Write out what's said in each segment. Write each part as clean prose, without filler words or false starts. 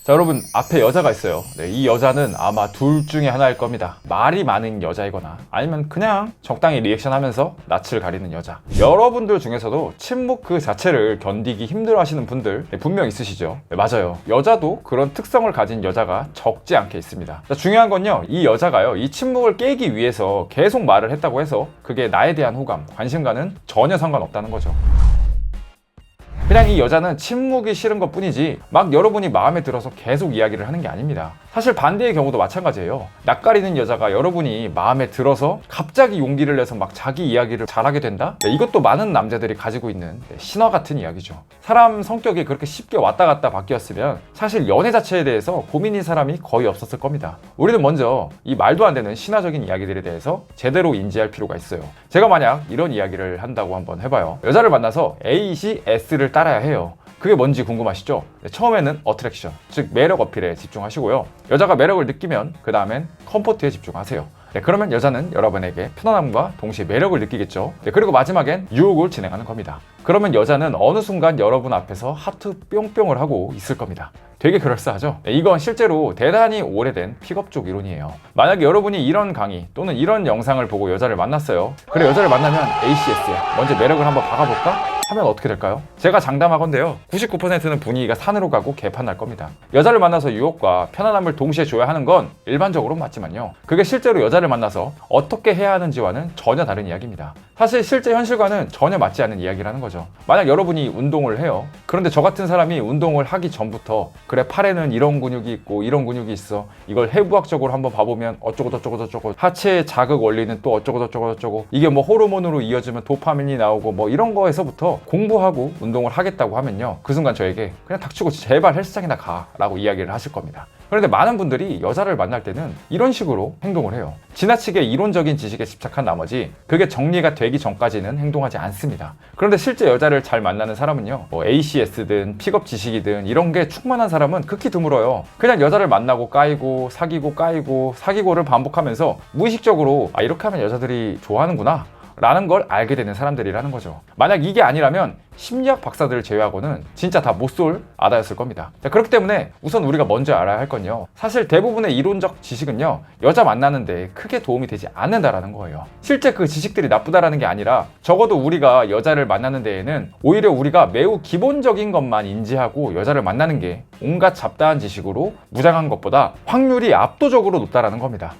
자, 여러분 앞에 여자가 있어요. 네, 이 여자는 아마 둘 중에 하나일 겁니다. 말이 많은 여자이거나 아니면 그냥 적당히 리액션하면서 낯을 가리는 여자. 여러분들 중에서도 침묵 그 자체를 견디기 힘들어 하시는 분들 분명 있으시죠? 네, 맞아요. 여자도 그런 특성을 가진 여자가 적지 않게 있습니다. 자, 중요한 건요, 이 여자가요, 이 침묵을 깨기 위해서 계속 말을 했다고 해서 그게 나에 대한 호감, 관심과는 전혀 상관없다는 거죠. 그냥 이 여자는 침묵이 싫은 것 뿐이지 막 여러분이 마음에 들어서 계속 이야기를 하는 게 아닙니다. 사실 반대의 경우도 마찬가지예요. 낯가리는 여자가 여러분이 마음에 들어서 갑자기 용기를 내서 막 자기 이야기를 잘하게 된다? 네, 이것도 많은 남자들이 가지고 있는 신화 같은 이야기죠. 사람 성격이 그렇게 쉽게 왔다 갔다 바뀌었으면 사실 연애 자체에 대해서 고민인 사람이 거의 없었을 겁니다. 우리는 먼저 이 말도 안 되는 신화적인 이야기들에 대해서 제대로 인지할 필요가 있어요. 제가 만약 이런 이야기를 한다고 한번 해봐요. 여자를 만나서 A시 S를 따라야 해요. 그게 뭔지 궁금하시죠? 네, 처음에는 어트랙션, 즉 매력 어필에 집중하시고요. 여자가 매력을 느끼면 그 다음엔 컴포트에 집중하세요. 네, 그러면 여자는 여러분에게 편안함과 동시에 매력을 느끼겠죠. 네, 그리고 마지막엔 유혹을 진행하는 겁니다. 그러면 여자는 어느 순간 여러분 앞에서 하트 뿅뿅을 하고 있을 겁니다. 되게 그럴싸하죠? 네, 이건 실제로 대단히 오래된 픽업 쪽 이론이에요. 만약에 여러분이 이런 강의 또는 이런 영상을 보고 여자를 만났어요. 그래, 여자를 만나면 ACS야. 먼저 매력을 한번 박아볼까? 하면 어떻게 될까요? 제가 장담하건대요, 99%는 분위기가 산으로 가고 개판 날 겁니다. 여자를 만나서 유혹과 편안함을 동시에 줘야 하는 건 일반적으로 맞지만요, 그게 실제로 여자를 만나서 어떻게 해야 하는지와는 전혀 다른 이야기입니다. 사실 실제 현실과는 전혀 맞지 않는 이야기라는 거죠. 만약 여러분이 운동을 해요. 그런데 저 같은 사람이 운동을 하기 전부터 그래, 팔에는 이런 근육이 있고 이런 근육이 있어, 이걸 해부학적으로 한번 봐보면 어쩌고 저쩌고 저쩌고, 하체의 자극 원리는 또 어쩌고 저쩌고 저쩌고, 이게 뭐 호르몬으로 이어지면 도파민이 나오고 뭐 이런 거에서부터 공부하고 운동을 하겠다고 하면요, 그 순간 저에게 그냥 닥치고 제발 헬스장이나 가 라고 이야기를 하실 겁니다. 그런데 많은 분들이 여자를 만날 때는 이런 식으로 행동을 해요. 지나치게 이론적인 지식에 집착한 나머지 그게 정리가 되기 전까지는 행동하지 않습니다. 그런데 실제 여자를 잘 만나는 사람은요, 뭐 ACS든 픽업 지식이든 이런 게 충만한 사람은 극히 드물어요. 그냥 여자를 만나고 까이고 사귀고 까이고 사귀고를 반복하면서 무의식적으로 이렇게 하면 여자들이 좋아하는구나 라는 걸 알게 되는 사람들이라는 거죠. 만약 이게 아니라면 심리학 박사들을 제외하고는 진짜 다 못 쏠 아다였을 겁니다. 자, 그렇기 때문에 우선 우리가 먼저 알아야 할 건요, 사실 대부분의 이론적 지식은요, 여자 만나는데 크게 도움이 되지 않는다라는 거예요. 실제 그 지식들이 나쁘다라는 게 아니라 적어도 우리가 여자를 만나는 데에는 오히려 우리가 매우 기본적인 것만 인지하고 여자를 만나는 게 온갖 잡다한 지식으로 무장한 것보다 확률이 압도적으로 높다라는 겁니다.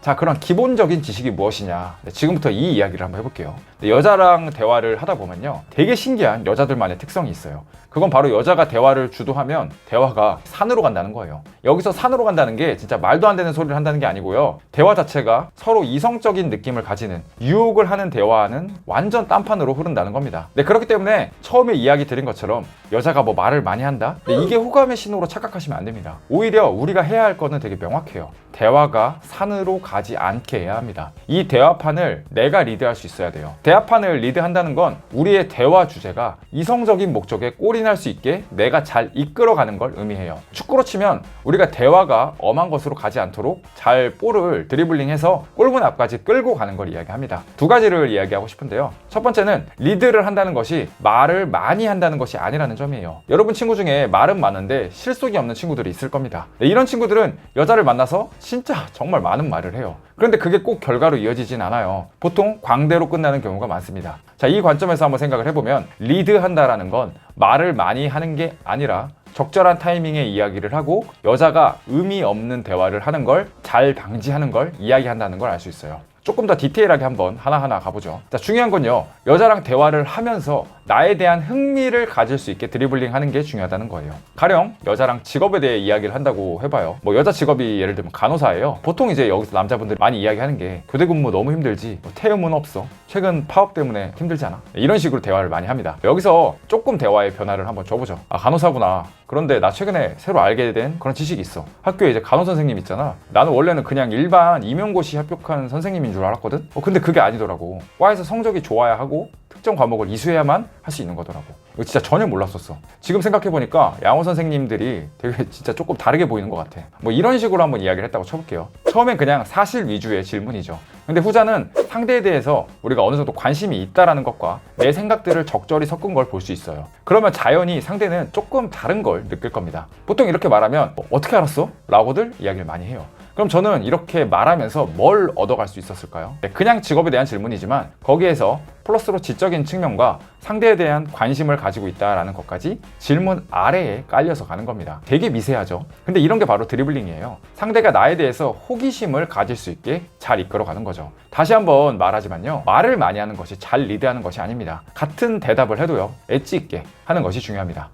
자, 그런 기본적인 지식이 무엇이냐? 네, 지금부터 이 이야기를 한번 해볼게요. 네, 여자랑 대화를 하다 보면요, 되게 신기한 여자들만의 특성이 있어요. 그건 바로 여자가 대화를 주도하면 대화가 산으로 간다는 거예요. 여기서 산으로 간다는 게 진짜 말도 안 되는 소리를 한다는 게 아니고요, 대화 자체가 서로 이성적인 느낌을 가지는, 유혹을 하는 대화는 완전 딴판으로 흐른다는 겁니다. 네, 그렇기 때문에 처음에 이야기 드린 것처럼 여자가 뭐 말을 많이 한다? 네, 이게 호감의 신호로 착각하시면 안 됩니다. 오히려 우리가 해야 할 거는 되게 명확해요. 대화가 산으로 가지 않게 해야 합니다. 이 대화판을 내가 리드할 수 있어야 돼요. 대화판을 리드한다는 건 우리의 대화 주제가 이성적인 목적에 골인할 수 있게 내가 잘 이끌어가는 걸 의미해요. 축구로 치면 우리가 대화가 엄한 것으로 가지 않도록 잘 볼을 드리블링해서 골문 앞까지 끌고 가는 걸 이야기합니다. 두 가지를 이야기하고 싶은데요, 첫 번째는 리드를 한다는 것이 말을 많이 한다는 것이 아니라는 점이에요. 여러분 친구 중에 말은 많은데 실속이 없는 친구들이 있을 겁니다. 네, 이런 친구들은 여자를 만나서 진짜 정말 많은 말을 해요. 그런데 그게 꼭 결과로 이어지진 않아요. 보통 광대로 끝나는 경우가 많습니다. 자, 이 관점에서 한번 생각을 해보면 리드한다라는 건 말을 많이 하는 게 아니라 적절한 타이밍에 이야기를 하고 여자가 의미 없는 대화를 하는 걸 잘 방지하는 걸 이야기한다는 걸 알 수 있어요. 조금 더 디테일하게 한번 하나하나 가보죠. 자, 중요한 건요, 여자랑 대화를 하면서 나에 대한 흥미를 가질 수 있게 드리블링 하는 게 중요하다는 거예요. 가령 여자랑 직업에 대해 이야기를 한다고 해봐요. 뭐 여자 직업이 예를 들면 간호사예요. 보통 이제 여기서 남자분들이 많이 이야기하는 게 교대 근무 너무 힘들지, 뭐 태음은 없어, 최근 파업 때문에 힘들지 않아, 이런 식으로 대화를 많이 합니다. 여기서 조금 대화의 변화를 한번 줘보죠. 아, 간호사구나. 그런데 나 최근에 새로 알게 된 그런 지식이 있어. 학교에 이제 간호 선생님 있잖아. 나는 원래는 그냥 일반 임용고시 합격한 선생님인 줄 알았거든. 근데 그게 아니더라고. 과에서 성적이 좋아야 하고 특정 과목을 이수해야만 할 수 있는 거더라고. 이거 진짜 전혀 몰랐었어. 지금 생각해보니까 양호 선생님들이 되게 진짜 조금 다르게 보이는 것 같아. 뭐 이런 식으로 한번 이야기를 했다고 쳐볼게요. 처음엔 그냥 사실 위주의 질문이죠. 근데 후자는 상대에 대해서 우리가 어느 정도 관심이 있다라는 것과 내 생각들을 적절히 섞은 걸 볼 수 있어요. 그러면 자연히 상대는 조금 다른 걸 느낄 겁니다. 보통 이렇게 말하면 어떻게 알았어? 라고들 이야기를 많이 해요. 그럼 저는 이렇게 말하면서 뭘 얻어갈 수 있었을까요? 그냥 직업에 대한 질문이지만 거기에서 플러스로 지적인 측면과 상대에 대한 관심을 가지고 있다는 것까지 질문 아래에 깔려서 가는 겁니다. 되게 미세하죠? 근데 이런 게 바로 드리블링이에요. 상대가 나에 대해서 호기심을 가질 수 있게 잘 이끌어가는 거죠. 다시 한번 말하지만요, 말을 많이 하는 것이 잘 리드하는 것이 아닙니다. 같은 대답을 해도요, 엣지 있게 하는 것이 중요합니다.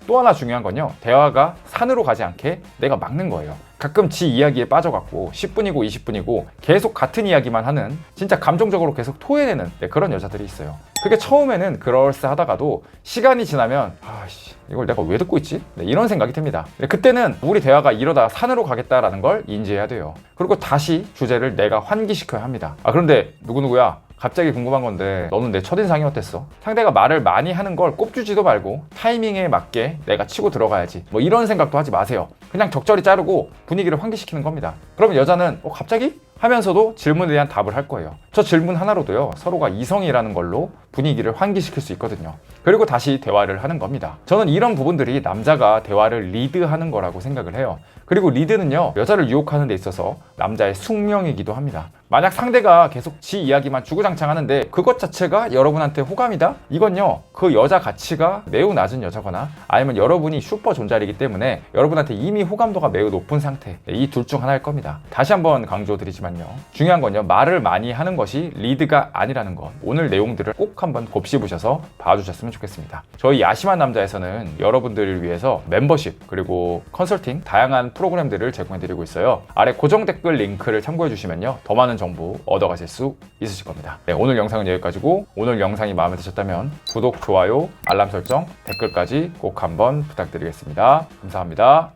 또 하나 중요한 건요, 대화가 산으로 가지 않게 내가 막는 거예요. 가끔 지 이야기에 빠져갖고 10분이고 20분이고 계속 같은 이야기만 하는, 진짜 감정적으로 계속 토해내는 그런 여자들이 있어요. 그게 처음에는 그럴싸하다가도 시간이 지나면 아씨 이걸 내가 왜 듣고 있지? 이런 생각이 듭니다. 그때는 우리 대화가 이러다 산으로 가겠다라는 걸 인지해야 돼요. 그리고 다시 주제를 내가 환기시켜야 합니다. 그런데 누구누구야, 갑자기 궁금한 건데 너는 내 첫인상이 어땠어? 상대가 말을 많이 하는 걸 꼽주지도 말고 타이밍에 맞게 내가 치고 들어가야지, 이런 생각도 하지 마세요. 그냥 적절히 자르고 분위기를 환기시키는 겁니다. 그러면 여자는 갑자기? 하면서도 질문에 대한 답을 할 거예요. 저 질문 하나로도요, 서로가 이성이라는 걸로 분위기를 환기시킬 수 있거든요. 그리고 다시 대화를 하는 겁니다. 저는 이런 부분들이 남자가 대화를 리드하는 거라고 생각을 해요. 그리고 리드는요, 여자를 유혹하는 데 있어서 남자의 숙명이기도 합니다. 만약 상대가 계속 지 이야기만 주구장창 하는데 그것 자체가 여러분한테 호감이다? 이건요, 그 여자 가치가 매우 낮은 여자거나 아니면 여러분이 슈퍼 존잘이기 때문에 여러분한테 이미 호감도가 매우 높은 상태, 이 둘 중 하나일 겁니다. 다시 한번 강조드리지만요, 중요한 건요, 말을 많이 하는 것이 리드가 아니라는 것, 오늘 내용들을 꼭 한번 곱씹으셔서 봐주셨으면 좋겠습니다. 저희 야심한 남자에서는 여러분들을 위해서 멤버십 그리고 컨설팅 다양한 프로그램들을 제공해드리고 있어요. 아래 고정 댓글 링크를 참고해주시면요, 더 많은 정보 얻어가실 수 있으실 겁니다. 오늘 영상은 여기까지고, 오늘 영상이 마음에 드셨다면 구독, 좋아요, 알람 설정, 댓글까지 꼭 한번 부탁드리겠습니다. 감사합니다.